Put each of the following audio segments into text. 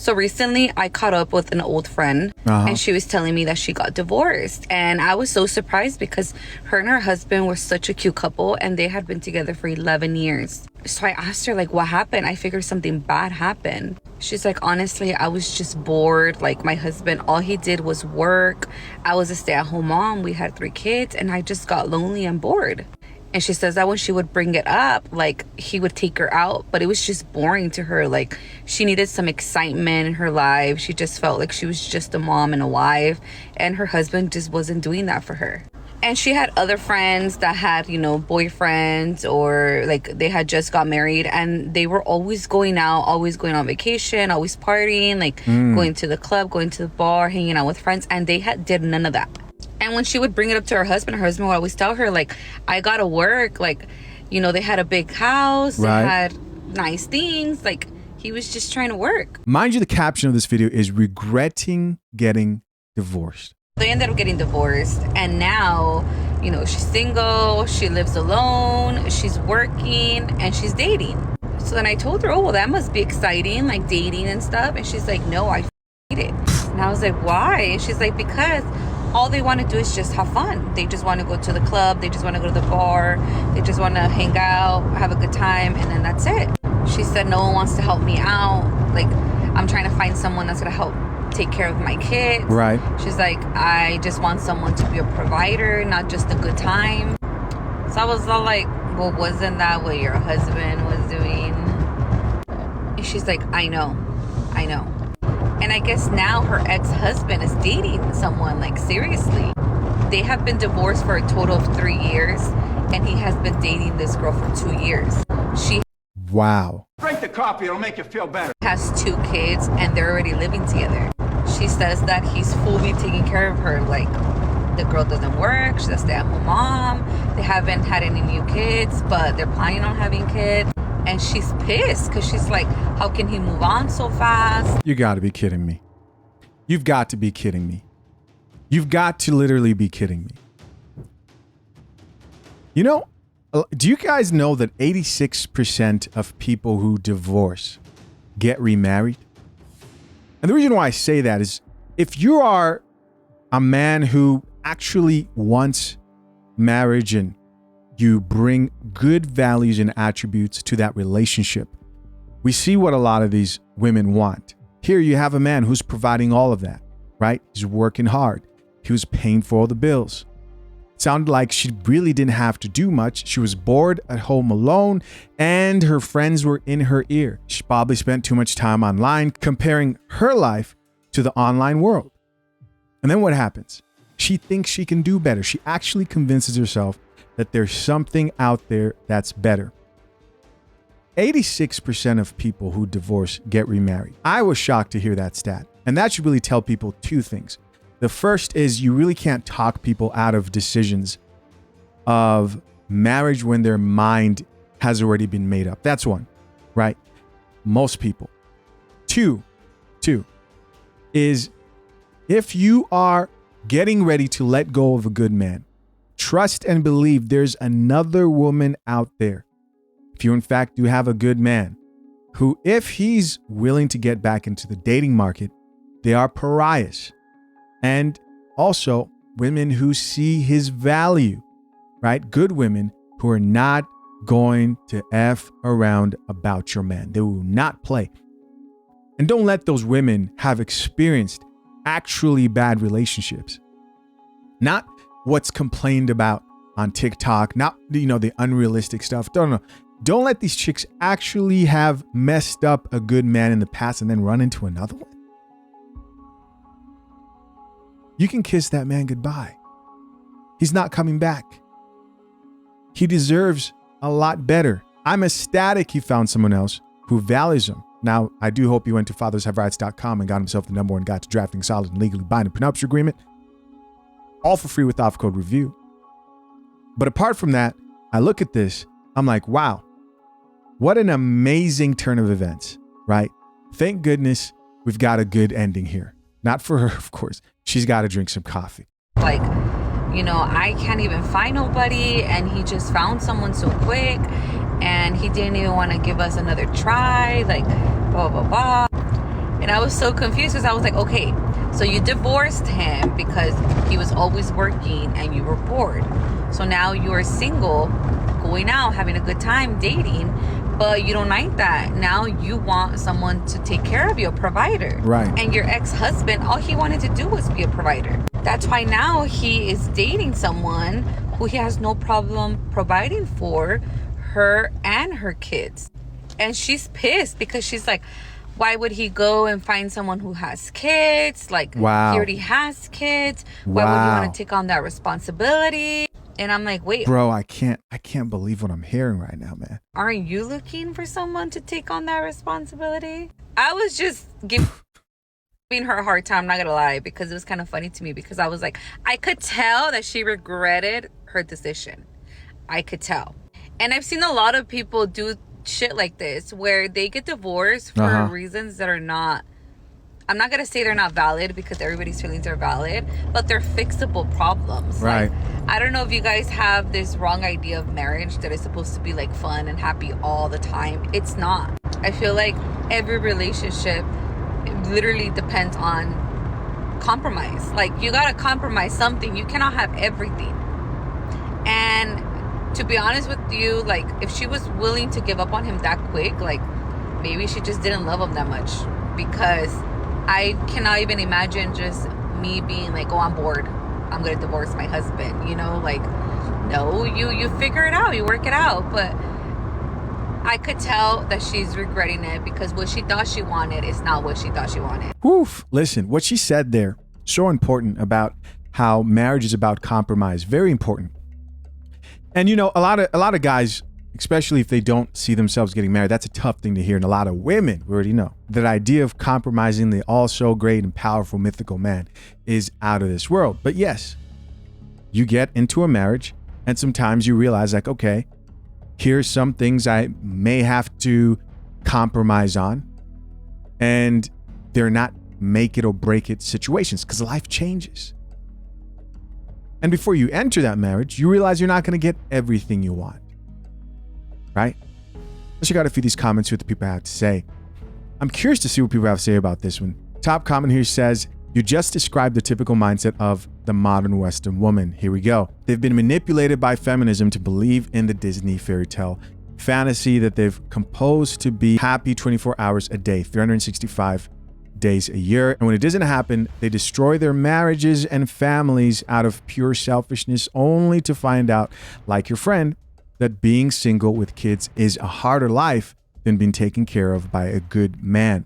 So recently I caught up with an old friend and she was telling me that she got divorced. And I was so surprised because her and her husband were such a cute couple and they had been together for 11 years. So I asked her, like, what happened? I figured something bad happened. She's like, honestly, I was just bored. Like, my husband, all he did was work. I was a stay-at-home mom. We had 3 kids and I just got lonely and bored. And she says that when she would bring it up, like, he would take her out, but it was just boring to her. Like, she needed some excitement in her life. She just felt like she was just a mom and a wife, and her husband just wasn't doing that for her. And she had other friends that had, you know, boyfriends, or like they had just got married, and they were always going out, always going on vacation, always partying, like going to the club, going to the bar, hanging out with friends, and they did none of that. And when she would bring it up to her husband would always tell her, like, I gotta work. Like, you know, they had a big house, they had nice things. Like, he was just trying to work. Mind you, the caption of this video is regretting getting divorced. They ended up getting divorced, and now, you know, she's single, she lives alone, she's working, and she's dating. So then I told her, oh, well, that must be exciting, like dating and stuff. And she's like, no, I hate it. And I was like, why? And she's like, because all they want to do is just have fun. They just want to go to the club. They just want to go to the bar. They just want to hang out, have a good time, and then that's it. She said no one wants to help me out. Like, I'm trying to find someone that's going to help take care of my kids. Right. She's like, I just want someone to be a provider, not just a good time. So I was all like, well, wasn't that what your husband was doing? And she's like, I know. And I guess now her ex-husband is dating someone, like, seriously. They have been divorced for a total of 3 years, and he has been dating this girl for 2 years. She Drink the coffee, it'll make you feel better. has 2 kids, and they're already living together. She says that he's fully taking care of her. Like, the girl doesn't work, she's a stay-at-home mom. They haven't had any new kids, but they're planning on having kids. And she's pissed because she's like, how can he move on so fast? You got to be kidding me. You've got to be kidding me. You've got to literally be kidding me. You know, do you guys know that 86% of people who divorce get remarried? And the reason why I say that is if you are a man who actually wants marriage and you bring good values and attributes to that relationship, we see what a lot of these women want. Here you have a man who's providing all of that, right? He's working hard. He was paying for all the bills. It sounded like she really didn't have to do much. She was bored at home alone and her friends were in her ear. She probably spent too much time online comparing her life to the online world. And then what happens? She thinks she can do better. She actually convinces herself that there's something out there that's better. 86% of people who divorce get remarried. I was shocked to hear that stat. And that should really tell people 2 things. The first is you really can't talk people out of decisions of marriage when their mind has already been made up. That's one, right? Most people. Two is if you are getting ready to let go of a good man, trust and believe there's another woman out there. If you in fact do have a good man who, if he's willing to get back into the dating market, they are pariahs. And also women who see his value, right? Good women who are not going to F around about your man. They will not play. And don't let those women have experienced actually bad relationships. Not what's complained about on TikTok, not, you know, the unrealistic stuff. Don't let these chicks actually have messed up a good man in the past and then run into another one. You can kiss that man goodbye. He's not coming back. He deserves a lot better. I'm ecstatic he found someone else who values him. Now, I do hope he went to fathershaverights.com and got himself the #1 guide to drafting solid and legally binding prenuptial agreement. All for free with offer code review. But apart from that, I look at this, I'm like, wow, what an amazing turn of events, right? Thank goodness we've got a good ending here. Not for her, of course. She's got to drink some coffee. Like, you know, I can't even find nobody, and he just found someone so quick, and he didn't even want to give us another try, like, blah, blah, blah. And I was so confused because I was like, okay, so you divorced him because he was always working and you were bored. So now you're single, going out, having a good time, dating, but you don't like that. Now you want someone to take care of you, a provider. Right. And your ex-husband, all he wanted to do was be a provider. That's why now he is dating someone who he has no problem providing for her and her kids. And she's pissed because she's like, why would he go and find someone who has kids? Like, wow. He already has kids. Why would you want to take on that responsibility? And I'm like, wait. Bro, I can't believe what I'm hearing right now, man. Aren't you looking for someone to take on that responsibility? I was just giving her a hard time, I'm not gonna lie, because it was kind of funny to me, because I was like, I could tell that she regretted her decision. I could tell. And I've seen a lot of people do shit like this where they get divorced for reasons that are not, I'm not gonna say they're not valid, because everybody's feelings are valid, but they're fixable problems. Right. Like, I don't know if you guys have this wrong idea of marriage that is supposed to be like fun and happy all the time. It's not. I feel like every relationship literally depends on compromise. Like, you gotta compromise something. You cannot have everything. And to be honest with you, like, if she was willing to give up on him that quick, like, maybe she just didn't love him that much. Because I cannot even imagine just me being like, oh, I'm bored, I'm gonna divorce my husband, you know? Like, no, you figure it out, you work it out. But I could tell that she's regretting it, because what she thought she wanted is not what she thought she wanted. Woof. Listen, what she said there, so important, about how marriage is about compromise. Very important. And you know, a lot of guys, especially if they don't see themselves getting married, that's a tough thing to hear. And a lot of women, we already know, that idea of compromising the all so great and powerful mythical man is out of this world. But yes, you get into a marriage and sometimes you realize, like, okay, here's some things I may have to compromise on, and they're not make it or break it situations, because life changes. And before you enter that marriage, you realize you're not going to get everything you want, right? Let's check out a few of these comments, see what the people have to say. I'm curious to see what people have to say about this one. Top comment here says, you just described the typical mindset of the modern Western woman. Here we go. They've been manipulated by feminism to believe in the Disney fairy tale fantasy that they've composed to be happy 24 hours a day, 365 days a year. And when it doesn't happen, they destroy their marriages and families out of pure selfishness, only to find out, like your friend, that being single with kids is a harder life than being taken care of by a good man.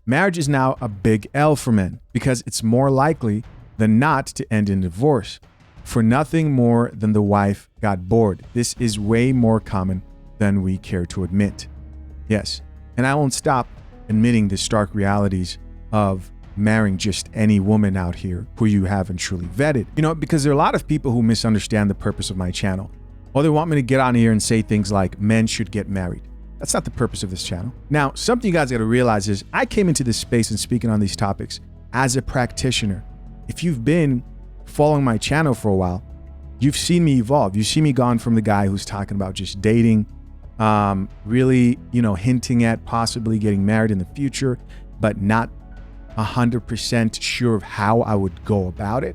Marriage is now a big L for men, because it's more likely than not to end in divorce, for nothing more than the wife got bored. This is way more common than we care to admit. Yes, and I won't stop admitting the stark realities of marrying just any woman out here who you haven't truly vetted. You know, because there are a lot of people who misunderstand the purpose of my channel, or they want me to get on here and say things like men should get married. That's not the purpose of this channel. Now, something you guys got to realize is I came into this space and speaking on these topics as a practitioner. If you've been following my channel for a while, you've seen me evolve. You've seen me gone from the guy who's talking about just dating, really, you know, hinting at possibly getting married in the future, but not 100% sure of how I would go about it.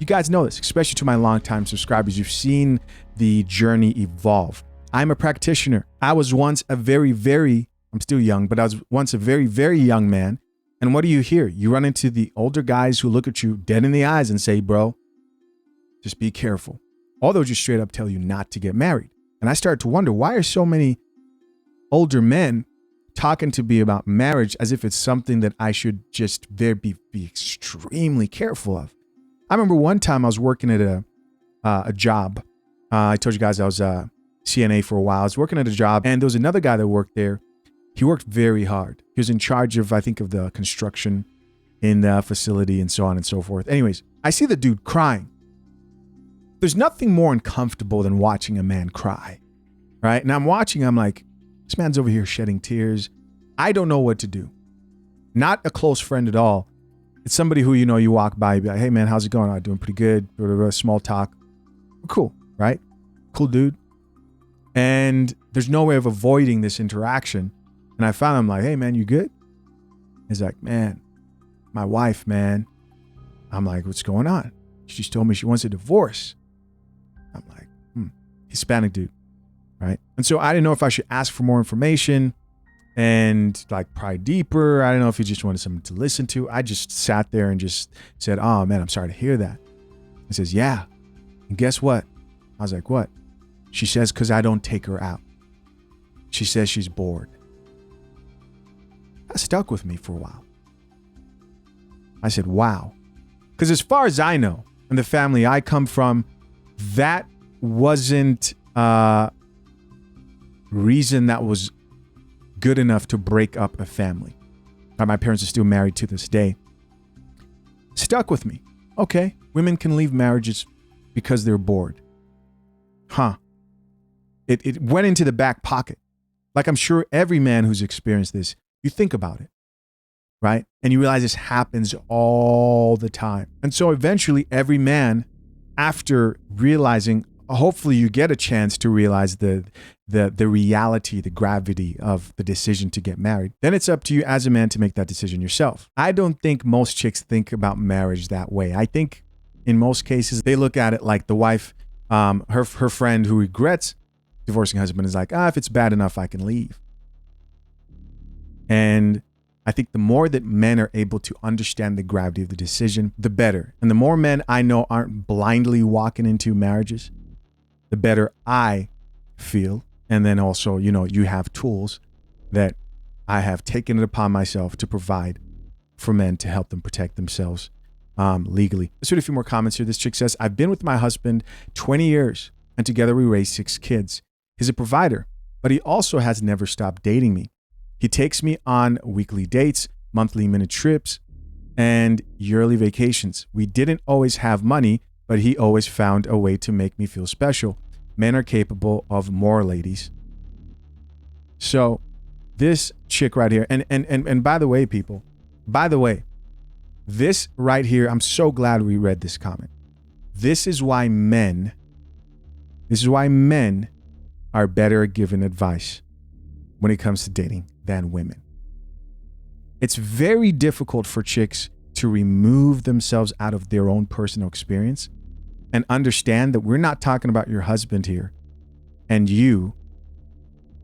You guys know this, especially to my longtime subscribers. You've seen the journey evolve. I'm a practitioner. I was once I'm still young, but I was once a very, very young man. And what do you hear? You run into the older guys who look at you dead in the eyes and say, bro, just be careful. Or they'll just straight up tell you not to get married. And I started to wonder, why are so many older men talking to me about marriage as if it's something that I should just be extremely careful of? I remember one time I was working at a job. I told you guys I was CNA for a while. I was working at a job, and there was another guy that worked there. He worked very hard. He was in charge of, I think, of the construction in the facility and so on and so forth. Anyways, I see the dude crying. There's nothing more uncomfortable than watching a man cry, right? And I'm watching, I'm like, this man's over here shedding tears. I don't know what to do. Not a close friend at all. It's somebody who, you know, you walk by, you be like, hey man, how's it going? I'm doing pretty good. Small talk. Cool, right? Cool dude. And there's no way of avoiding this interaction. And I found him like, hey man, you good? He's like, man, my wife, man. I'm like, what's going on? She's told me she wants a divorce. I'm like, Hispanic dude, right? And so I didn't know if I should ask for more information and like pry deeper. I don't know if he just wanted something to listen to. I just sat there and just said, oh man, I'm sorry to hear that. He says, yeah. And guess what? I was like, what? She says, because I don't take her out. She says she's bored. That stuck with me for a while. I said, wow. Because as far as I know, and the family I come from, that wasn't reason that was good enough to break up a family. My parents are still married to this day. Stuck with me. Okay, women can leave marriages because they're bored. Huh. It went into the back pocket. Like I'm sure every man who's experienced this, you think about it, right? And you realize this happens all the time. And so eventually every man, after realizing, hopefully you get a chance to realize the reality, the gravity of the decision to get married. Then it's up to you as a man to make that decision yourself. I don't think most chicks think about marriage that way. I think in most cases, they look at it like the wife, her friend who regrets divorcing husband is like, if it's bad enough, I can leave. And I think the more that men are able to understand the gravity of the decision, the better. And the more men I know aren't blindly walking into marriages, the better I feel. And then also, you have tools that I have taken it upon myself to provide for men to help them protect themselves legally. Let's read a few more comments here. This chick says, I've been with my husband 20 years and together we raised 6 kids. He's a provider, but he also has never stopped dating me. He takes me on weekly dates, monthly minute trips, and yearly vacations. We didn't always have money, but he always found a way to make me feel special. Men are capable of more, ladies. So this chick right here, and by the way, people, this right here, I'm so glad we read this comment. This is why men are better at giving advice when it comes to dating than women. It's very difficult for chicks to remove themselves out of their own personal experience and understand that we're not talking about your husband here and you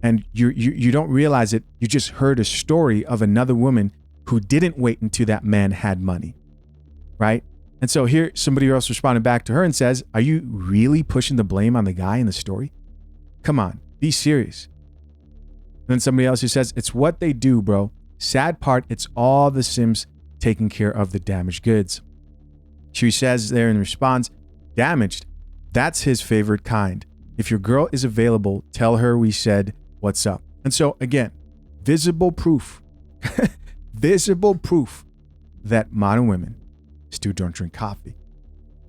don't realize it. You just heard a story of another woman who didn't wait until that man had money, right? And so here somebody else responded back to her and says, are you really pushing the blame on the guy in the story? Come on, be serious. And then somebody else who says, it's what they do, bro. Sad part, it's all the Sims taking care of the damaged goods. She says there in response, damaged, that's his favorite kind. If your girl is available, tell her we said, what's up? And so again, visible proof, visible proof that modern women still don't drink coffee.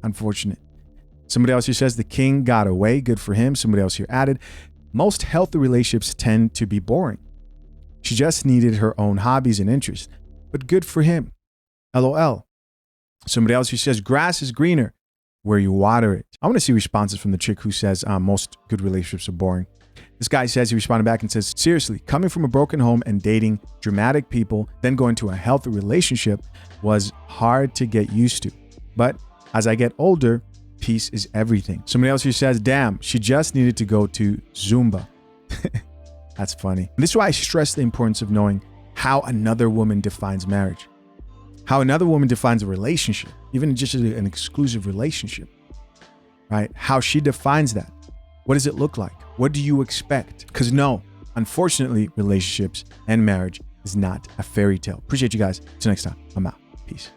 Unfortunate. Somebody else here says the king got away. Good for him. Somebody else here added, most healthy relationships tend to be boring. She just needed her own hobbies and interests, but good for him. LOL. Somebody else who says grass is greener where you water it. I want to see responses from the chick who says most good relationships are boring. This guy says, he responded back and says, seriously, coming from a broken home and dating dramatic people, then going to a healthy relationship was hard to get used to. But as I get older, peace is everything. Somebody else who says, damn, she just needed to go to Zumba. That's funny. And this is why I stress the importance of knowing how another woman defines marriage, how another woman defines a relationship, even just an exclusive relationship, right? How she defines that. What does it look like? What do you expect? Because no, unfortunately, relationships and marriage is not a fairy tale. Appreciate you guys. Till next time, I'm out. Peace.